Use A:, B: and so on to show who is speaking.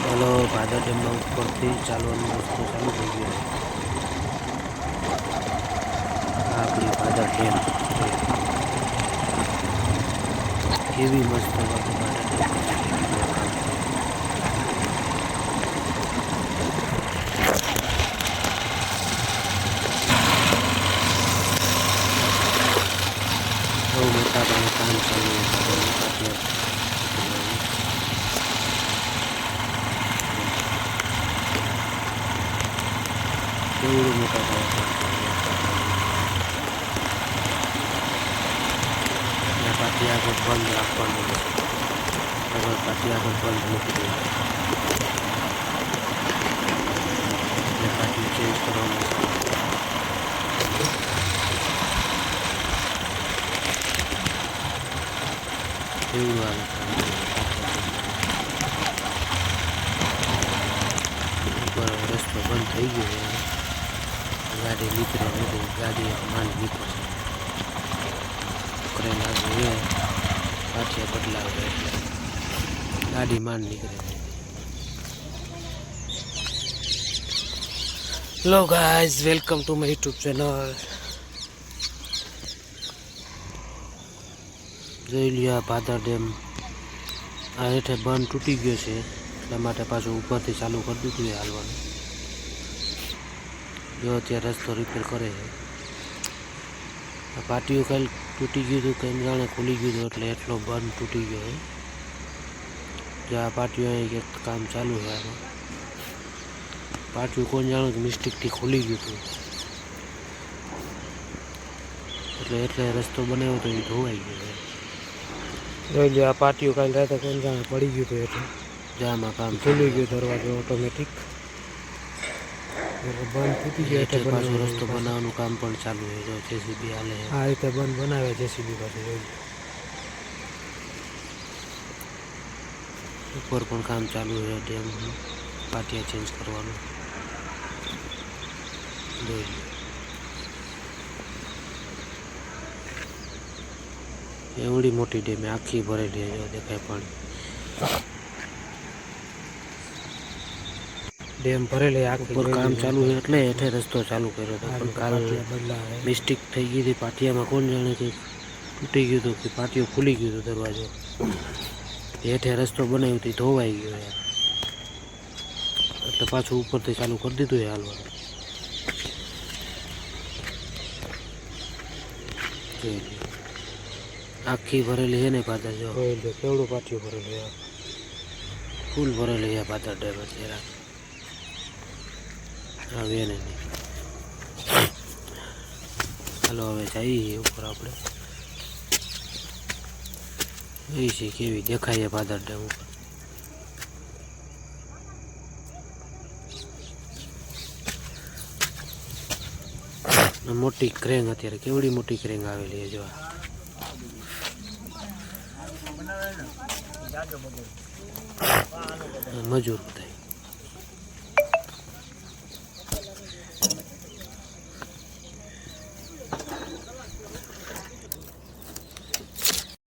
A: hello Bhadar dam में ઉપરથી ચાલવાનો રસ્તો ચાલુ થઈ ગયો છે આપણી ભાદર ડેમ કેવી મસ્ત ભાદર ડેમ બહુ મોટા ભાઈ કામ ચાલુ છે કેવડું મોટા ભાઈ પાટી આગળ બંધ રાખવાનું અગર પાટી આગળ બંધ મૂકી દેવું એટલે પાટી ચેન્જ કરવાનું કેવડું આવે ઉપર રસ્તો બંધ થઈ ગયો ગાડી નીકળે નથી ગાડી માંડ નીકળે કરે લાગે એ પાછે બદલાવે એટલે ગાડી માંડ નીકળે hello guys welcome to my YouTube channel જોઈ લ્યો ભાદર ડેમ આ હેઠે બંધ તૂટી ગયો છે એટલા માટે પાછું ઉપરથી ચાલુ કરી દીધું હાલવાનું જો અત્યારે રસ્તો રિપેર કરે છે આ પાટીઓ કાલ તૂટી ગયું હતું કેમ જાણે ખુલી ગયું હતું એટલે એટલો બંધ તૂટી ગયો છે જો આ પાટીઓ અહીં એક કામ ચાલુ છે આમાં પાટીઓ કોણ જાણે કે મિસ્ટેકથી ખુલી ગયું હતું એટલે રસ્તો બનાવ્યો તો એ ધોવાઈ ગયો છે જોઈ લો આ પાટીઓ કાલ રાતે કોણ જાણે પડી ગયું હતું એટલે જામાં કામ ખુલી ગયું દરવાજો ઓટોમેટિક બંધ તૂટી ગયો એટલે પાછો રસ્તો બનાવવાનું કામ પણ ચાલુ છે જો જેસીબી હાલે આ રીતે બંધ બનાવે જેસીબી પાછું જોઈ ઉપર પણ કામ ચાલુ છે ડેમ પાટિયા ચેન્જ કરવાનું જોઈ એવડી મોટી ડેમ આખી ભરેલી જો દેખાય પાણી ડેમ ભરેલી આખી ઉપર કામ ચાલુ છે એટલે હેઠે રસ્તો ચાલુ કર્યો હતો પણ કાલ મિસ્ટેક થઈ ગઈ હતી પાટિયામાં કોણ જાણે કે તૂટી ગયું હતું કે પાટિયો ખુલી ગયું હતું દરવાજો હેઠે રસ્તો બનાવ્યો હતો ધોવાઈ ગયો યાર એટલે પાછું ઉપરથી ચાલુ કરી દીધું હાલવાનું આખી ભરેલી છે ને ભાદર જો કેવડું પાટિયું ભરેલું યાર ફૂલ ભરેલી છે ભાદર ડેમ અત્યારે આવે ને ચાલો હવે જઈએ ઉપર આપણે જોઈ છે કેવી દેખાય ભાદર ડેમ ઉપર મોટી ક્રેંગ અત્યારે કેવડી મોટી ક્રેંગ આવેલી છે જો મજૂર બધા